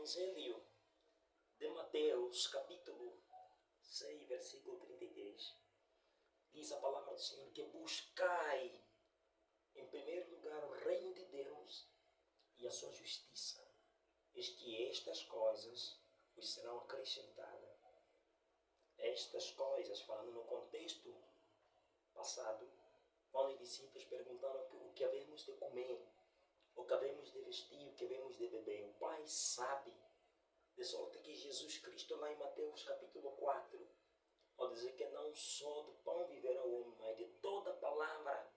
Evangelho de Mateus, capítulo 6, versículo 33, diz a palavra do Senhor que buscai em primeiro lugar o reino de Deus e a sua justiça, eis que estas coisas vos serão acrescentadas. Estas coisas, falando no contexto passado, quando os discípulos perguntaram o que havemos de comer, o que havemos de vestir, o que havemos de beber, o Pai sabe. De sorte que Jesus Cristo, lá em Mateus capítulo 4, ao dizer que não só do pão viverá o homem, mas de toda palavra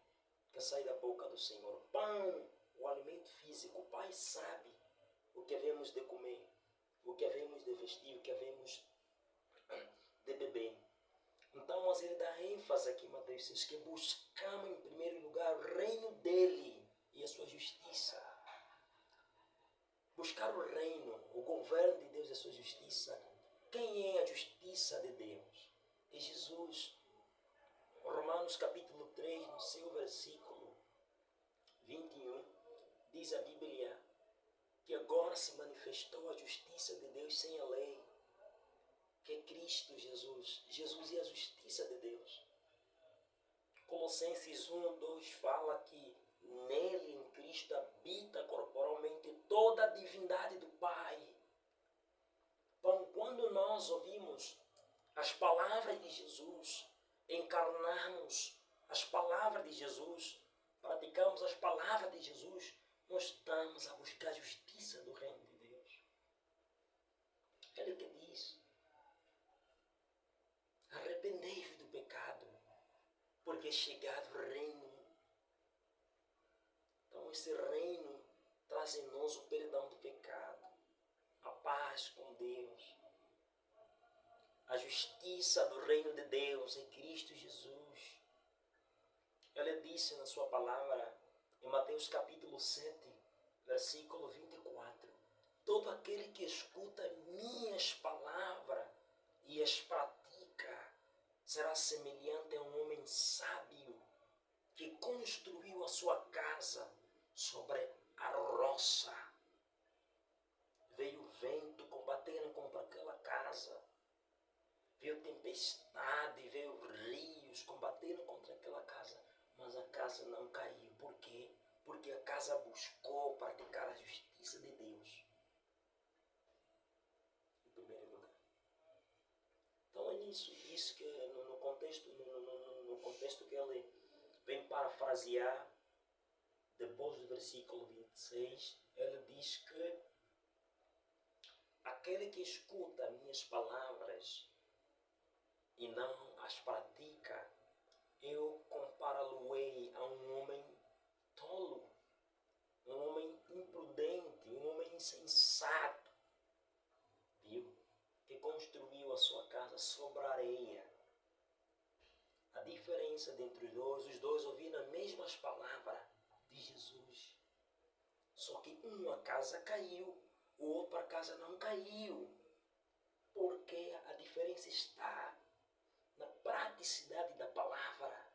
que sai da boca do Senhor. Pão, o alimento físico, o Pai sabe o que havemos de comer, o que havemos de vestir, o que havemos de beber. Então, mas ele dá ênfase aqui em Mateus 6, que buscamos em primeiro lugar o reino dele e a sua justiça. Buscar o reino, o governo de Deus e a sua justiça. Quem é a justiça de Deus? É Jesus. Romanos capítulo 3, no seu versículo 21, diz a Bíblia que agora se manifestou a justiça de Deus sem a lei, que é Cristo Jesus. Jesus é a justiça de Deus. Colossenses 1, 2 fala que nele, em Cristo, habita corporalmente toda a divindade do Pai. Então, quando nós ouvimos as palavras de Jesus, encarnamos as palavras de Jesus, praticamos as palavras de Jesus, nós estamos a buscar a justiça do reino de Deus. Ele que diz: arrependei-vos do pecado, porque é chegado o reino. Então esse reino traz em nós o perdão do pecado, a paz com Deus, a justiça do reino de Deus em Cristo Jesus. Ele disse na sua palavra, em Mateus capítulo 7, versículo 24, todo aquele que escuta minhas palavras e as pratica, será semelhante a um homem sábio que construiu a sua casa sobre a rocha. Veio o vento, combateram contra aquela casa. Veio tempestade, veio rios, combateram contra aquela casa. Mas a casa não caiu. Por quê? Porque a casa buscou praticar a justiça de Deus. Em primeiro lugar. Então é nisso, isso que no contexto que ele vem parafrasear, depois do versículo 26, ele diz que aquele que escuta minhas palavras e não as pratica, eu compará-lo-ei a um homem tolo, um homem imprudente, um homem insensato, viu? Que construiu a sua casa sobre a areia. A diferença entre os dois ouviram as mesmas palavras de Jesus. Só que uma casa caiu, outra casa não caiu. Porque a diferença está na praticidade da palavra,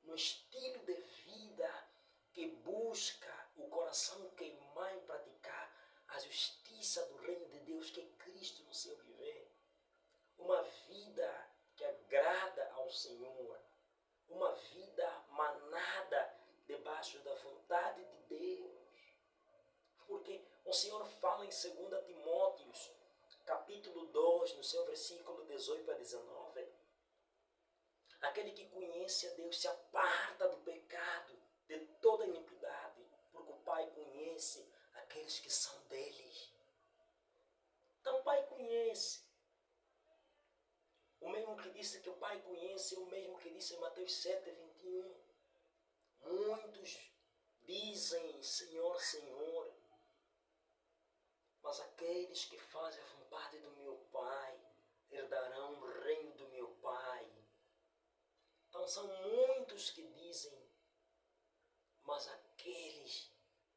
no estilo de vida que busca o coração queimar em praticar a justiça do reino de Deus, que é Cristo no seu viver. Uma vida que agrada ao Senhor, uma vida manada debaixo da vontade de Deus. Porque o Senhor fala em 2 Timóteo, capítulo 2, no seu versículo 18 a 19. Aquele que conhece a Deus se aparta do pecado, de toda iniquidade, porque o Pai conhece aqueles que são deles. Então o Pai conhece. O mesmo que disse que o Pai conhece é o mesmo que disse em Mateus 7, 21. Muitos dizem Senhor, Senhor, mas aqueles que fazem a vontade do meu Pai herdarão o reino do meu Pai. Então são muitos que dizem, mas aqueles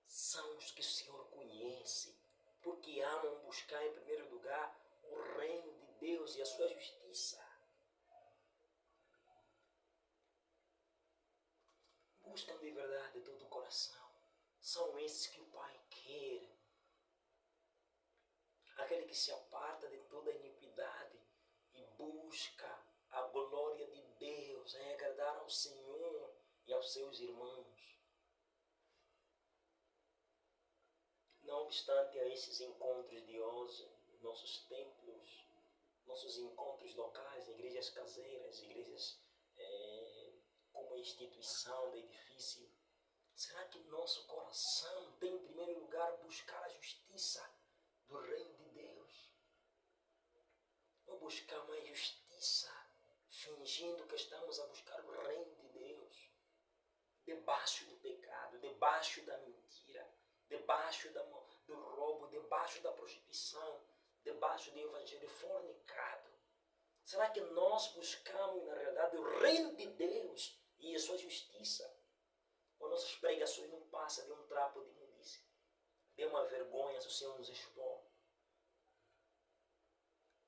são os que o Senhor conhece, porque amam buscar em primeiro lugar o reino de Deus e a sua justiça. Buscam de verdade de todo o coração. São esses que o Pai quer. que se aparta de toda iniquidade e busca a glória de Deus, em agradar ao Senhor e aos seus irmãos. Não obstante a esses encontros de hoje, nossos templos, nossos encontros locais, igrejas caseiras, igrejas como instituição de edifício, será que nosso coração tem em primeiro lugar buscar a justiça do reino de Deus? Ou buscar mais justiça, fingindo que estamos a buscar o reino de Deus, debaixo do pecado, debaixo da mentira, debaixo do roubo, debaixo da prostituição, debaixo do evangelho fornicado? Será que nós buscamos, na realidade, o reino de Deus e a sua justiça? Ou nossas pregações não passam de um trapo de imundícia, de uma vergonha se o Senhor nos expor?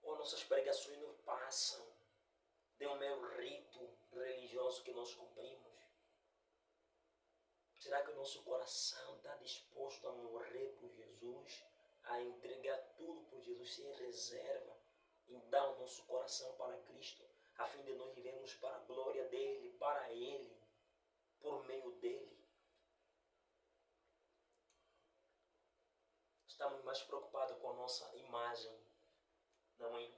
Ou nossas pregações não passam de um mero rito religioso que nós cumprimos? Será que o nosso coração está disposto a morrer por Jesus, a entregar tudo por Jesus sem reserva, em dar o nosso coração para Cristo, a fim de nós vivermos para a glória dEle, para Ele, por meio dEle? Estamos mais preocupados com a nossa imagem, não é?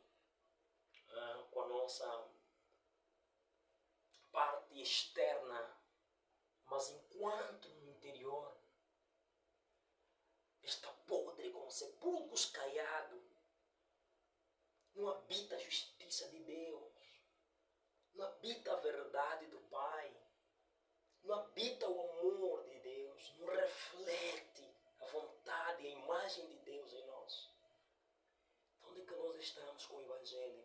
Com a nossa parte externa, mas enquanto no interior está podre como sepulcros caiados, não habita a justiça de Deus, não habita a verdade do Pai, não habita o amor de Deus, não reflete a vontade e a imagem de Deus em nós. Onde é que nós estamos com o Evangelho?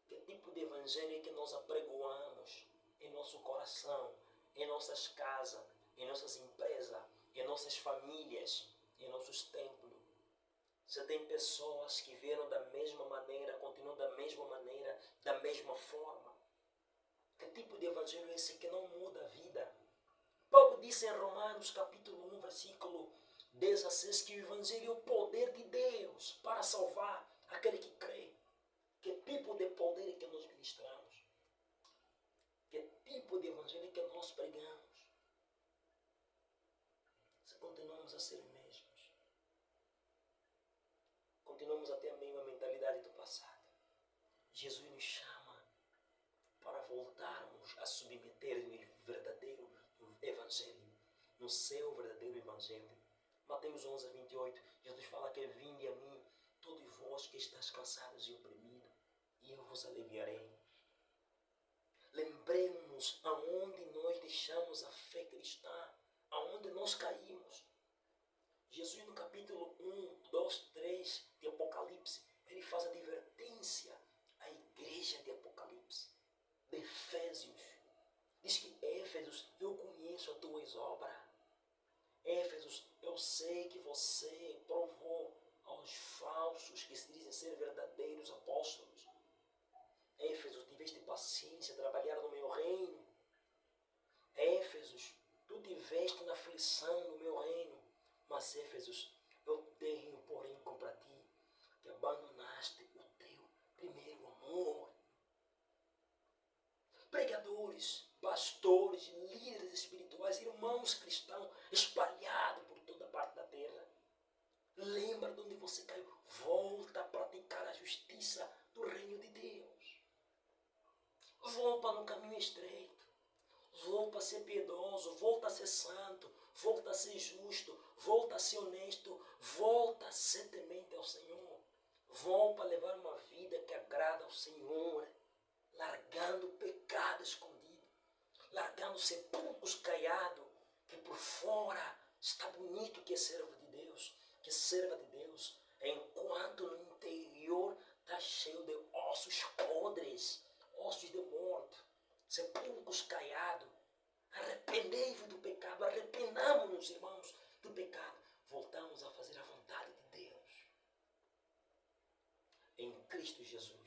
Que tipo de Evangelho é que nós apregoamos em nosso coração, em nossas casas, em nossas empresas, em nossas famílias, em nossos templos? Você tem pessoas que vieram da mesma maneira, continuam da mesma maneira, da mesma forma. Que tipo de evangelho é esse que não muda a vida? Paulo disse em Romanos capítulo 1, versículo 16, que o evangelho é o poder de Deus para salvar aquele que crê. Que tipo de poder é que nós ministramos? Que tipo de evangelho é que nós pregamos? Se continuamos a ser os mesmos, continuamos a ter a mesma mentalidade do passado, Jesus nos chama para voltarmos a submeter o verdadeiro evangelho, no seu verdadeiro evangelho. Mateus 11, 28, Jesus fala que vinde a mim, todos vós que estáis cansados e oprimidos, e eu vos aliviarei. Lembremos aonde nós deixamos a fé cristã, aonde nós caímos. Jesus no capítulo 1, 2, 3 de Apocalipse, ele faz a advertência à igreja de Apocalipse, de Efésios. Diz que Éfesos, eu conheço as tuas obras. Éfesos, eu sei que você provou aos falsos que se dizem ser verdadeiros apóstolos. Éfesos, tiveste paciência, trabalhar no meu reino. Éfesos, tu tiveste na aflição no meu reino. Mas Éfesos, eu tenho porém contra ti, que abandonaste o teu primeiro amor. Pregadores, pastores, líderes espirituais, irmãos cristãos espalhados por toda parte da terra, lembra de onde você caiu, volta a praticar a justiça do reino de Deus, volta no caminho estreito, volta a ser piedoso, volta a ser santo, volta a ser justo, volta a ser honesto, volta a ser temente ao Senhor, volta a levar uma vida que agrada ao Senhor, largando o pecado escondido, largando sepulcros caiados, que por fora está bonito que é servo de Deus, que é serva de Deus, enquanto no interior está cheio de ossos podres, ossos de morto, sepulcros caiados. Arrependei-vos do pecado, arrependamos-nos, irmãos, do pecado, voltamos a fazer a vontade de Deus, em Cristo Jesus.